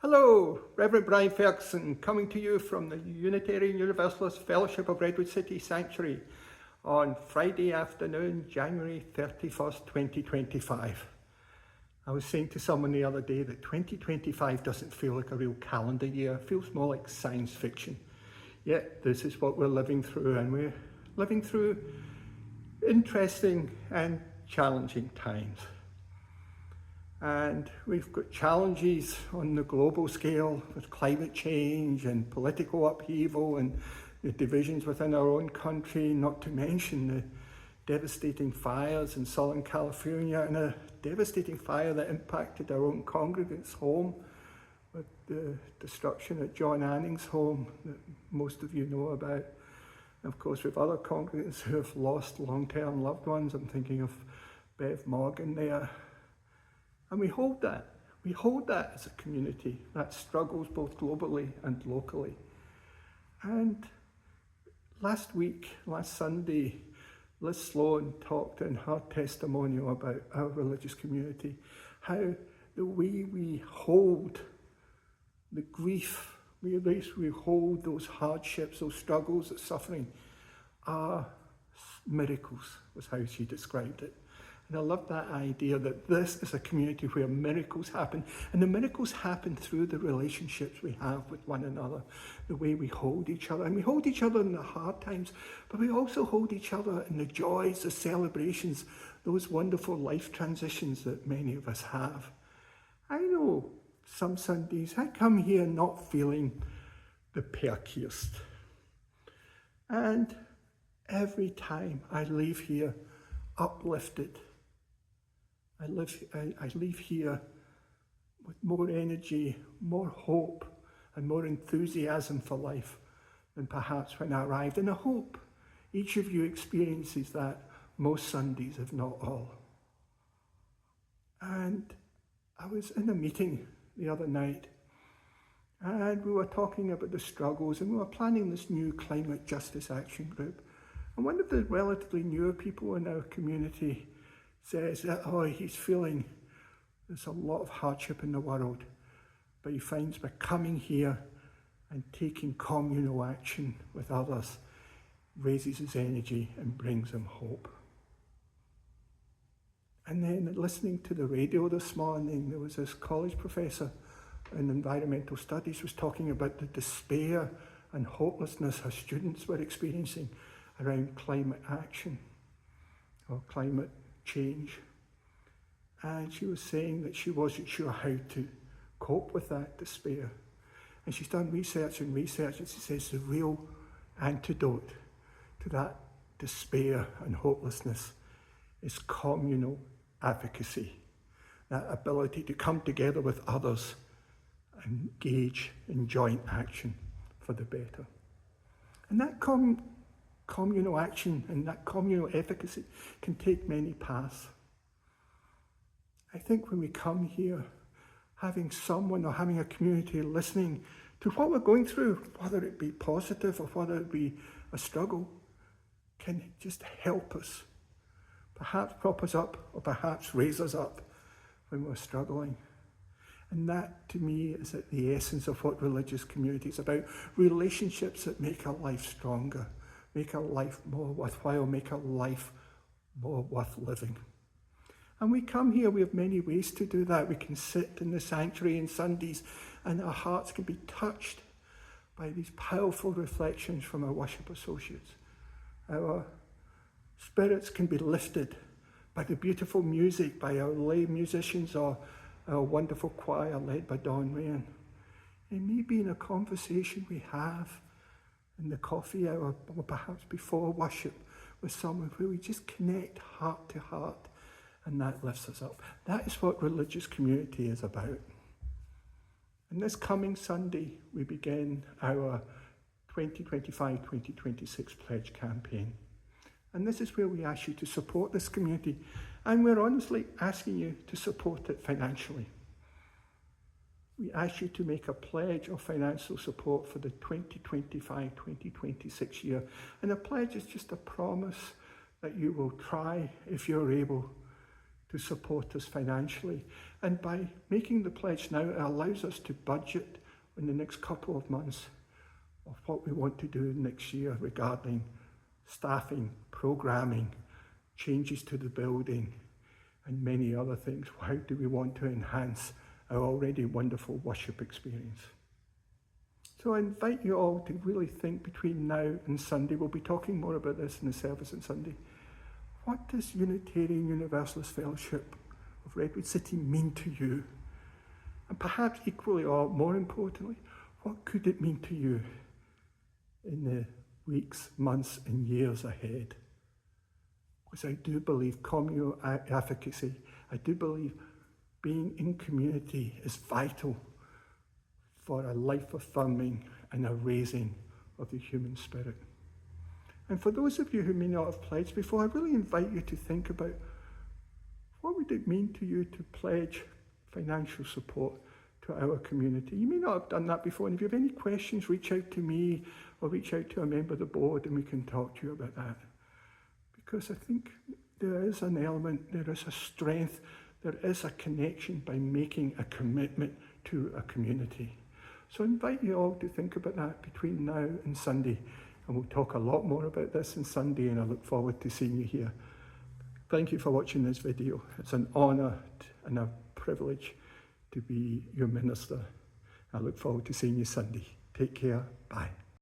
Hello, Reverend Brian Ferguson, coming to you from the Unitarian Universalist Fellowship of Redwood City Sanctuary on Friday afternoon, January 31st, 2025. I was saying to someone the other day that 2025 doesn't feel like a real calendar year, it feels more like science fiction. Yet this is what we're living through, and we're living through interesting and challenging times. And we've got challenges on the global scale with climate change and political upheaval and the divisions within our own country, not to mention the devastating fires in Southern California and a devastating fire that impacted our own congregants' home with the destruction at John Anning's home that most of you know about. And of course, we have other congregants who have lost long-term loved ones. I'm thinking of Bev Morgan there. And we hold that as a community that struggles both globally and locally. And last Sunday, Liz Sloan talked in her testimonial about our religious community, how the way we hold the grief, we hold those hardships, those struggles, that suffering are miracles, was how she described it. And I love that idea that this is a community where miracles happen. And the miracles happen through the relationships we have with one another, the way we hold each other. And we hold each other in the hard times, but we also hold each other in the joys, the celebrations, those wonderful life transitions that many of us have. I know some Sundays I come here not feeling the perkiest. And every time I leave here uplifted, I leave here with more energy, more hope, and more enthusiasm for life than perhaps when I arrived. And I hope each of you experiences that most Sundays, if not all. And I was in a meeting the other night, and we were talking about the struggles, and we were planning this new climate justice action group. And one of the relatively newer people in our community says that, he's feeling there's a lot of hardship in the world, but he finds by coming here and taking communal action with others raises his energy and brings him hope. And then listening to the radio this morning, there was this college professor in environmental studies was talking about the despair and hopelessness her students were experiencing around climate action or climate change. And she was saying that she wasn't sure how to cope with that despair. And she's done research, and she says the real antidote to that despair and hopelessness is communal advocacy, that ability to come together with others and engage in joint action for the better. And that communal action and that communal efficacy can take many paths. I think when we come here, having someone or having a community listening to what we're going through, whether it be positive or whether it be a struggle, can just help us, perhaps prop us up or perhaps raise us up when we're struggling. And that, to me, is at the essence of what religious community is about. Relationships that make our life stronger, make our life more worthwhile, make our life more worth living. And we come here, we have many ways to do that. We can sit in the sanctuary on Sundays and our hearts can be touched by these powerful reflections from our worship associates. Our spirits can be lifted by the beautiful music by our lay musicians or our wonderful choir led by Don Ryan. It may be in a conversation we have in the coffee hour or perhaps before worship with someone where we just connect heart to heart, and that lifts us up. That is what religious community is about. And this coming Sunday, we begin our 2025-2026 pledge campaign. And this is where we ask you to support this community, and we're honestly asking you to support it financially. We ask you to make a pledge of financial support for the 2025-2026 year. And a pledge is just a promise that you will try, if you're able, to support us financially. And by making the pledge now, it allows us to budget in the next couple of months of what we want to do next year regarding staffing, programming, changes to the building, and many other things. How do we want to enhance our already wonderful worship experience? So I invite you all to really think between now and Sunday. We'll be talking more about this in the service on Sunday. What does Unitarian Universalist Fellowship of Redwood City mean to you? And perhaps equally or more importantly, what could it mean to you in the weeks, months and years ahead? Because I do believe communal advocacy, I do believe being in community is vital for a life-affirming and a raising of the human spirit. And for those of you who may not have pledged before, I really invite you to think about what would it mean to you to pledge financial support to our community. You may not have done that before, and if you have any questions, reach out to me or reach out to a member of the board and we can talk to you about that. Because I think there is an element, there is a strength, there is a connection by making a commitment to a community. So I invite you all to think about that between now and Sunday. And we'll talk a lot more about this on Sunday, and I look forward to seeing you here. Thank you for watching this video. It's an honour and a privilege to be your minister. I look forward to seeing you Sunday. Take care. Bye.